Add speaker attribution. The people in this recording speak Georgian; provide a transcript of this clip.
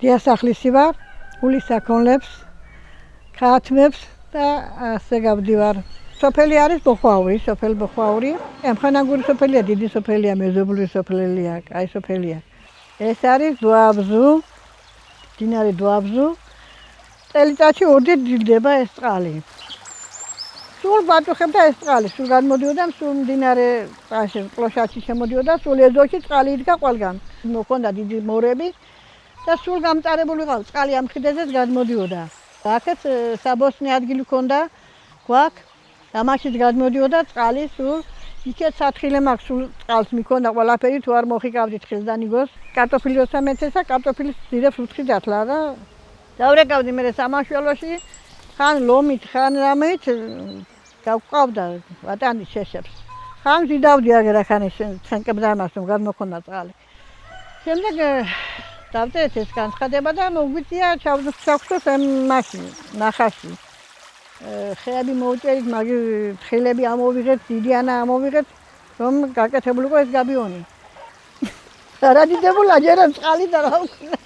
Speaker 1: დიასახლისი ვარ, გულის საქონლებს, ქათმებს და ასე გავდივარ. სოფელი არის ბოხვაური, სოფელი ბოხვაური. ამხანაგური სოფელია, დიდი სოფელია, მეზობლური სოფელია, კაი სოფელია. ეს არის დუაბზუ, მდინარე დუაბზუ. წელიწადში ორჯერ დილდება ეს წყალი. სულ ბატუხებდა ეს წყალი, სულ გადმოდიოდა, სულ მდინარე ყლოშაჩი შემოდიოდა, სულ ეზოში წყალი იდგა ყველგან. მოქონდა დიდი მორები და სულ გამწარებული ყავ, წყალი ამ ხიდეზეც გადმოდიოდა. აქეთ საბოსნე ადგილი ქონდა, გვაქვს, ამაშიც გადმოდიოდა წყალი სულ. იქეთ სათხილე მაქვს, სულ წყალს მიქონდა ყველაფერი, თუ არ მოხიკავდით ხილს დანიგოს. კარტოფილი როცა მეცეს და კარტოფილის ძირებს უთხრი დათლა და დავრეკავდი მე სამაშველოში, ხან ლომით, ხან რამით გავყავდა ვატანის შეშებს. ხან ვიდავდი აგერ ახანის ცენტრებდამას, რომ გადმოქონდა წყალი. შემდეგ დავწერეთ ეს განცხადება და მოგვიწია ჩავხსოვს მაშინ, ნახაში. ხეები მოვუჭერით, მაგი ხილები ამოვიღეთ, დიდიანა ამოვიღეთ, რომ გაკეთებულიყო ეს გაბიონი. არადიდებულა ჯერა წყალი და რა ვქნა.